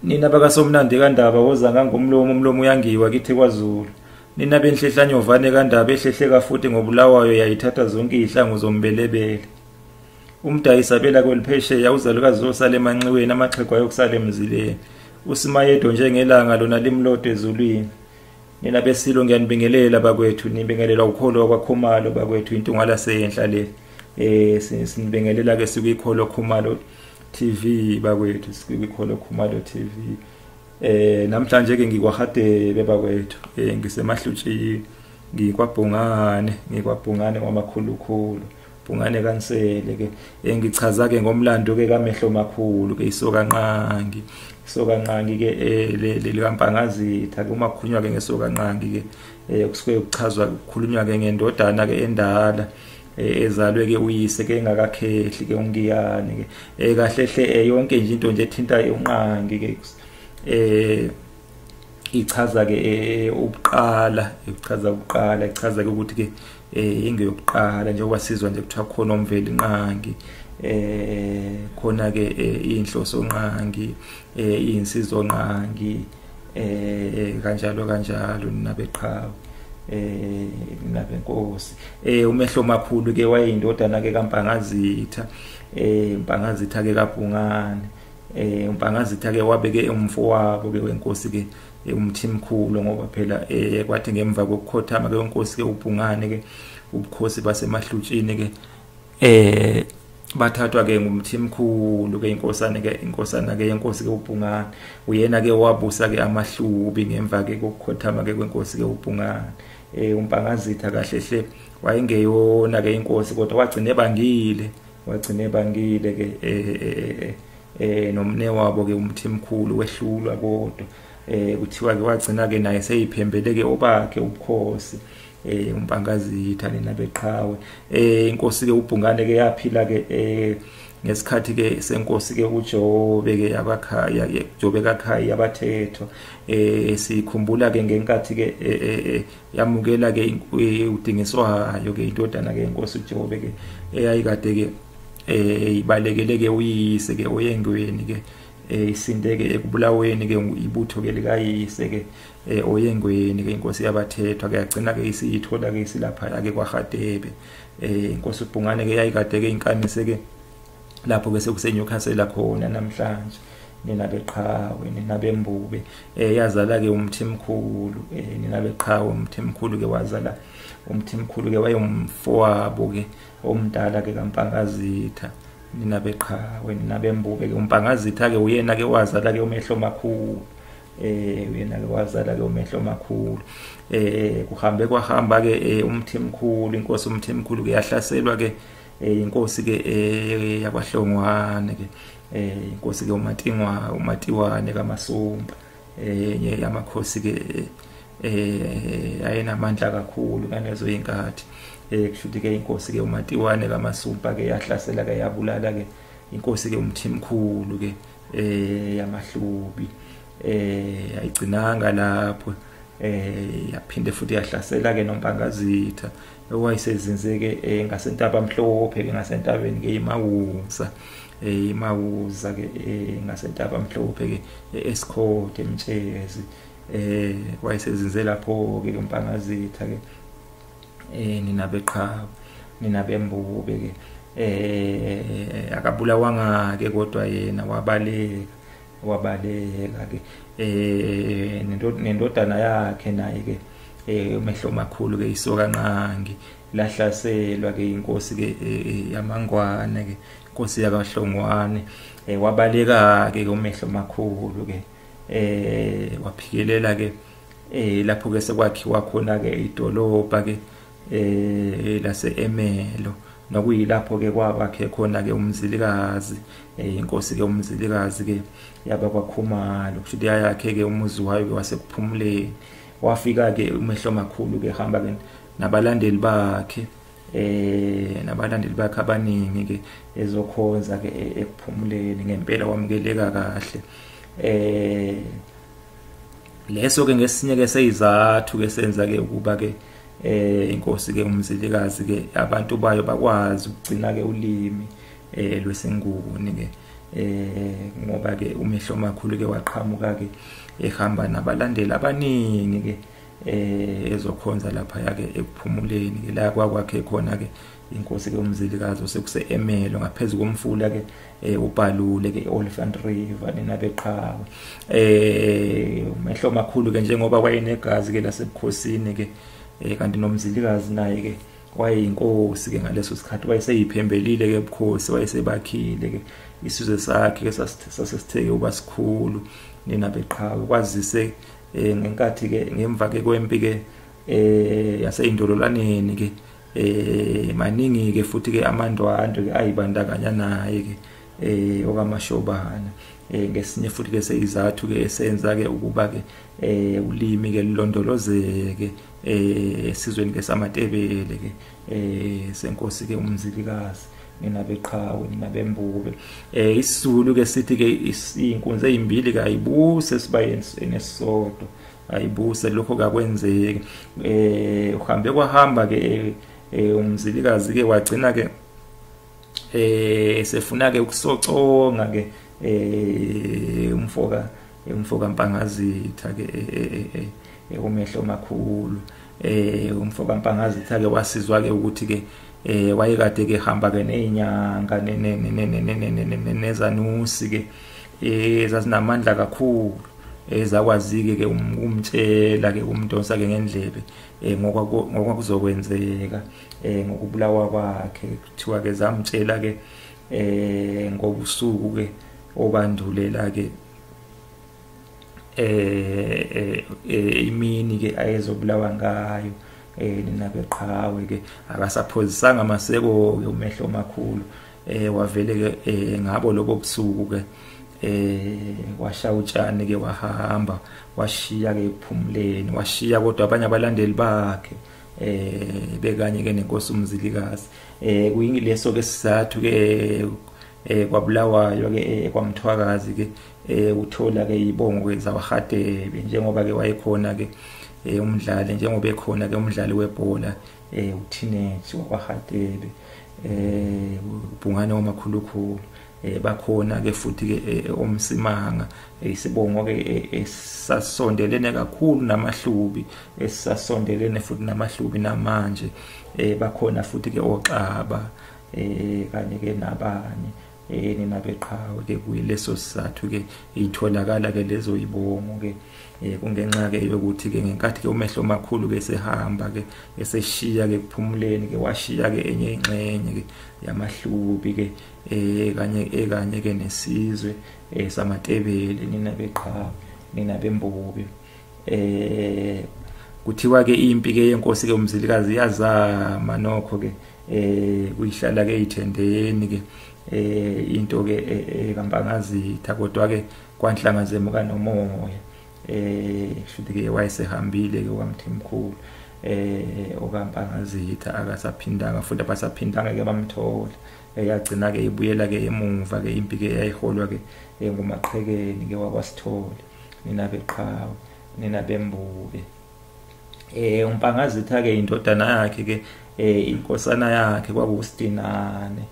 Nina bakaSomnandi kaNdaba woza ngangomlomo umlomo uyangiwa kithi kwaZulu. Nina benhlehlanyovane kaNdaba ehlehleka futhi ngobulawayo yayithatha zonke izihlangu zombelebele. Umdayisabela kweliphesheya uzalukazi osale emanxiweni amaxhego ayokusala emzileni. Usimayedo njengelanga lona limlodo ezulwini. Nina besilo ngiyanibingelela bakwethu, nibingelela ukholo kwaKokhumalo bakwethu iNtungwa lasenhla le. Sinibingelela ke sikuyikholo kwaSokhumalo TV bakwethu, sikuyikholo kwaSokhumalo TV. Namhlanje ke ngikwaHadebe bakwethu, ngisemahlutshini, ngikwabhungane ngoMehlomakhulu. Bhungane kansele ke ngichaza ke ngomlando ke kaMehlomakhulu ke isokanqangi ke le Mpangazitha ke uma kukhulunywa ke ngesokanqangi ke kusuke kuchazwa kukhulunywa ke ngendodana ke endala ezalwe ke uyise ke engakakhehli ke ungiyane ke kahlehle yonke nje into nje ethinta unqangi ke ichaza ke ubuqala ichaza ke ukuthi ke ingeyokuqala njengoba sizwa nje kuthiwa khona omveli inqangi khona ke inhloso nqangi insizo nqangi kanjalo nabeqhawe nabenkosi uMehlomakhulu ke wayeyindodana ke kaMpangazitha Mpangazitha ke kaBhungane uMpangazitha ke wabeke umfowabo ke wenkosi ke umthimkhulu ngoba phela kwathi ngemva kokukhothama ke wenkosi ke uBhungane ke ubukhosi basemahlutshini ke bathathwa ke ngumthimkhulu ke inkosana ke yenkosi ke uBhungane uyena ke wabusa ke amaHlubi ngemva ke kokukhothama ke kwenkosi ke uBhungane uMpangazitha kahlehle wayengeyona ke inkosi kodwa wagcine bangile ke nomne wabo ke umthimkhulu wehlulwa kodwa kuthiwa ke wagcina ke naye seyiphembele ke obakhe ubukhosi uMpangazitha nina beqhawe inkosi ke uBhungane ke yaphila ke ngesikhathi ke senkosi ke uJobe ke yabakhaya Jobe kaKhaya yabathethwa sikhumbula ke ngenkathi ke yamukela ke udingiswayo ke indodana ke inkosi uJobe ke eyayikade ke ibalekele ke uyise ke oyengweni ke isindeke ekubulaweni ke ibutho ke likayise ke oyengweni ke inkosi yabathethwa ke yagcina ke isithola ke isilapha ke kwaHadebe inkosi uBhungane ke yayikade ke inkamise ke lapho ke sekuseNyukhasela khona namhlanje nina beqhawe nina bembube yazala ke umthimkhulu nina beqhawe umthimkhulu ke wazala umthimkhulu ke wayomfowabo ke omdala ke kaMpangazitha nina beqhawe nina bembube ke uMpangazitha ke uyena ke wazala ke uMehlomakhulu uyena ke wazala ke uMehlomakhulu kuhambe kwahamba ke umthimkhulu inkosi umthimkhulu ke yahlaselwa ke inkosi ke yakwaHlongwane ke inkosi ke uMatiwane kaMasumba enye yamakhosi ke ayenamandla kakhulu ngalezo inkathi kushuthi ke inkosi ke uMatiwane kaMasumba ke yahlasela ke yabulala ke inkosi ke umthimkhulu ke yamaHlubi ayigcinanga lapho yaphinde futhi yahlasela ke noMpangazitha owayesezinze ke ngasentaba mhlophe ke ngasentabeni ke imawuza ke ngasentaba mhlophe ke eSkhode eMtshezi wayesezinze lapho ke uMpangazitha ke nina beqhawe nina bembube ke akabulawanga ke kodwa yena wabaleka ke nendodana yakhe naye ke uMehlomakhulu ke isokanqangi lahlaselwa ke inkosi ke yamangwane ke inkosi yakaHlongwane wabaleka ke uMehlomakhulu ke waphikelela ke lapho ke sekwakhiwa khona ke idolobha ke laseEmelo nokuyilapho ke kwabakhe khona ke umzilikazi inkosi ke umzilikazi ke yaba kwaKokhumalo kushuthi yakhe ke umuzi wayo ke wasekuphumuleni wafika ke uMehlomakhulu ke hamba ke nabalandeli bakhe abaningi ke ezokhonza ke ekuphumuleni ngempela wamukeleka kahle leso ke ngesinye ke seyizathu ke senza ke ukuba ke inkosi ke umzilikazi ke abantu bayo bakwazi ukugcina ke ulimi lwesinguni ke ngoba ke uMehlomakhulu ke waqhamuka ke ehamba nabalandeli abaningi ke ezokhonza lapha yake ekuphumuleni ke la kwakwakhe khona ke inkosi ke uMzilikazi osekuse Emelo ngaphezulu komfula ke uBhalule ke Oliphant River nenabeqhawe uMehlomakhulu ke njengoba wayenegazi ke lasebukhosini ke kanti noMzilikazi naye ke wayeyinkosi ke ngaleso sikhathi wayeseyiphembelile ke ebukhosi wayesebakhile ke isizwe sakhe ke sasesitheke ubasikhulu nenabeqhawe kwazise ngenkathi ke ngemva ke kwempi ke yaseyindololaneni ke maningi ke futhi ke amandwandwe ke ayibandakanya naye ke okamashobana ngesinye futhi ke seyizathu ke esenza ke ukuba ke ulimi ke lilondolozeke esizweni ke samatebele ke senkosi ke uMzilikazi nenabeqhawe nabembube isiZulu ke sithi ke inkunzi ezimbili ke ayibuse sibayeni nesisodwa ayibuse lokho kakwenzeke uhambe kwahamba ke uMzilikazi ke wagcina ke sefuna ke ukusoconga ke umfoka Mpangazitha ke uMehlomakhulu umfoka Mpangazitha ke wasizwa ke ukuthi ke wayekade ke hamba ke nezinyanga nezanusi ke zasinamandla kakhulu ezakwazike ke umtshela ke umdonsa ke ngendlebe ngokwakuzokwenzeka ngokubulawa kwakhe kuthiwa ke zamtshela ke ngobusuku ke obandulela ke imini ke ayezobulawa ngayo nenabeqhawe ke akasaphozisanga amaseko ke uMehlomakhulu wavele ke ngabo lobo busuku ke washaya utshani ke wahamba washiya ke ekuphumuleni washiya kodwa abanye abalandeli bakhe bekanye ke nenkosi uMzilikazi kuyileso ke sizathu ke kwabulawayo ke kwamthwakazi ke uthola ke ibongo ke zawaHadebe njengoba ke wayekhona ke umdlali njengoba ekhona ke umdlali webhola uTeenage wakwaHadebe ubhungane wamakhulukhulu bakhona ke futhi ke omsimanga isibongo ke esasondelene kakhulu namahlubi esasondelene futhi namahlubi namanje bakhona futhi ke oXaba kanye ke nabanye nenabeqhawe ke kuyileso sizathu ke itholakala ke lezo ibongo ke kungenxa ke yokuthi ke ngenkathi ke uMehlomakhulu ke sehamba ke eseshiya ke kuphumuleni ke washiya ke enye ingxenye ke yamahlubi ke kanye ke nesizwe samatebele nenabeqhawe nenabembube kuthiwa ke impi ke yenkosi ke uMzilikazi yazama nokho ke kuyihlala ke ithendeni ke into ke kaMpangazitha kodwa ke kwanhlangazemuka nomoya futhi ke wayesehambile ke kwaMthimkhulu okaMpangazitha akasaphindanga futhi abasaphindanga ke bamthola yagcina ke ibuyela ke emuva ke impi ke yayiholwa ke ngumaqhekeni ke wakwaSithole nenabeqhawe nenabembube uMpangazitha ke indodana yakhe ke inkosana yakhe kwakuStinane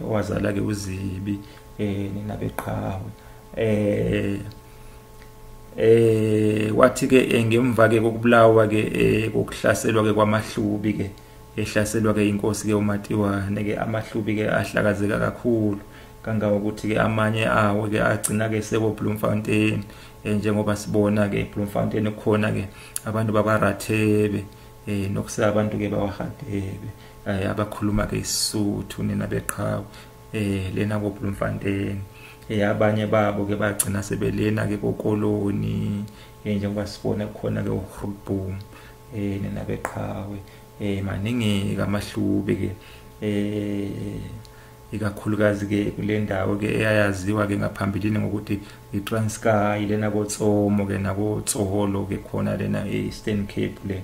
owazala ke uZibi nenabeqhawe wathi ke ngemva ke kokubulawa ke kokuhlaselwa ke kwamahlubi ke ehlaselwa ke inkosi ke uMatiwane ke amahlubi ke ahlakazeka kakhulu kangawo ukuthi ke amanye awo ke agcina ke seko Bloemfontein njengoba sibona ke Bloemfontein khona ke abantu babaRathebe nokusa abantu ke bawaHadebe abakhuluma ke isuthu nenabeqhawe lena ko Bloemfontein abanye babo ke bagcina sebelena ke kokoloni njengoba sibona khona ke uGrootboom nenabeqhawe maningi kamahlubi ke ikakhulukazi ke kule ndawo ke eyayaziwa ke ngaphambilini ngokuthi iTranskei lena koTsomo ke nako Tsoholo ke khona lena eEastern Cape le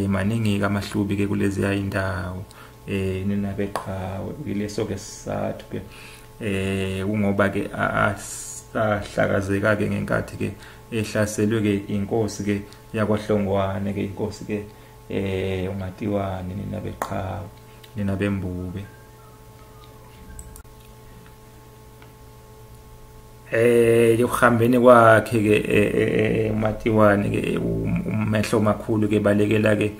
maningi kamahlubi ke kulezi indawo nenabeqhawe kuleso ke sizathu ke ungoba ke ahlakazeka ke ngenkathi ke ehlaselwe ke inkosi ke yakwaHlongwane ke inkosi ke uMatiwane nenabeqhawe nenabembube yokuhambeni kwakhe ke uMatiwane ke uMehlomakhulu ke balekela ke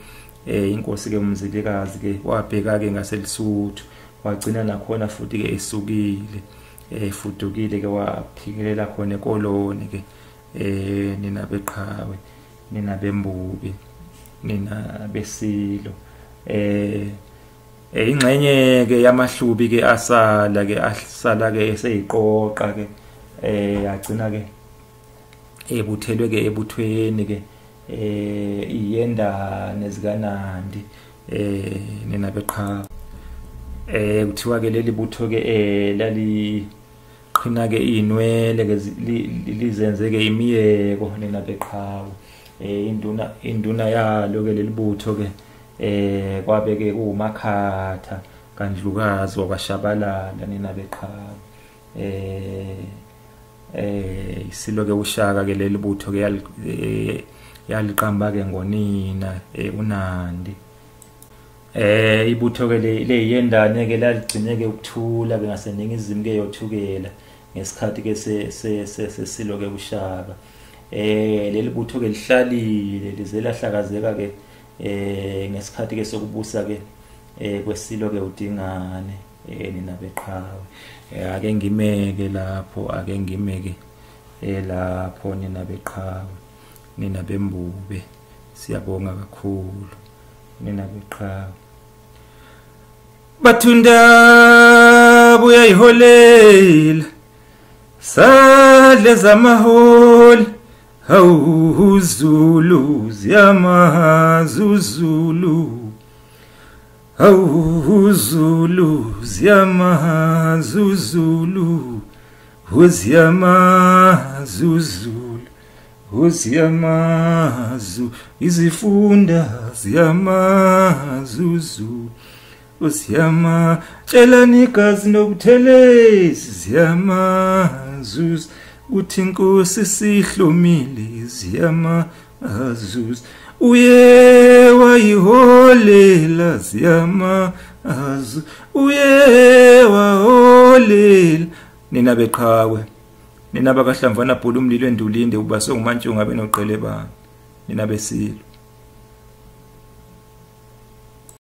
inkosi ke uMzilikazi ke wabheka ke ngaseLesotho wagcina nakhona futhi ke esukile efudukile ke waphikelela khona ekoloni ke nina beqhawe nina bembubi nina besilo ingxenye ke yamahlubi ke asala ke eseyiqoqa ke agcina ke ebuthelwe ke ebuthweni ke iyendane zikaNandi nina beqhawe kuthiwa ke leli butho ke lali qhina ke inwele ke lizenze ke imiyeko nina beqhawe induna yalo ke leli butho ke kwabe ke kuMakhatha kaNdlukazi wakwaShabalala nina beqhawe isilo ke uShaka ke leli butho ke yaliqamba ke ngonina uNandi ibutho ke le yendane ke laligcine ke ukuthula ke ngaseningizimu ke yothukela ngesikhathi ke sesilo ke uShaka leli butho ke lihlalile lize lahlakazeka ke ngesikhathi ke sokubusa ke kwesilo ke uDingane nina beqhawe ake ngimeke lapho lapho nina beqhawe nina bembube siyabonga kakhulu nina beqhawe bathunda buyayiholela sadle zamaholi hawu Zulu ziyamazuzulu hawu Zulu ziyamazuzulu uziyamazuzulu uziyamazu izifunda ziyamazuzulu uziyama tshelani igazi nobuthelezi ziyamazuzulu uthi inkosi sihlomile ziyamazuz uye wayiholela ziyamazuz uye waholela nina beqhawe nina bakahlamvana bhulu umlilo endulinde ubase uMantshunga benoqele bani nina besilo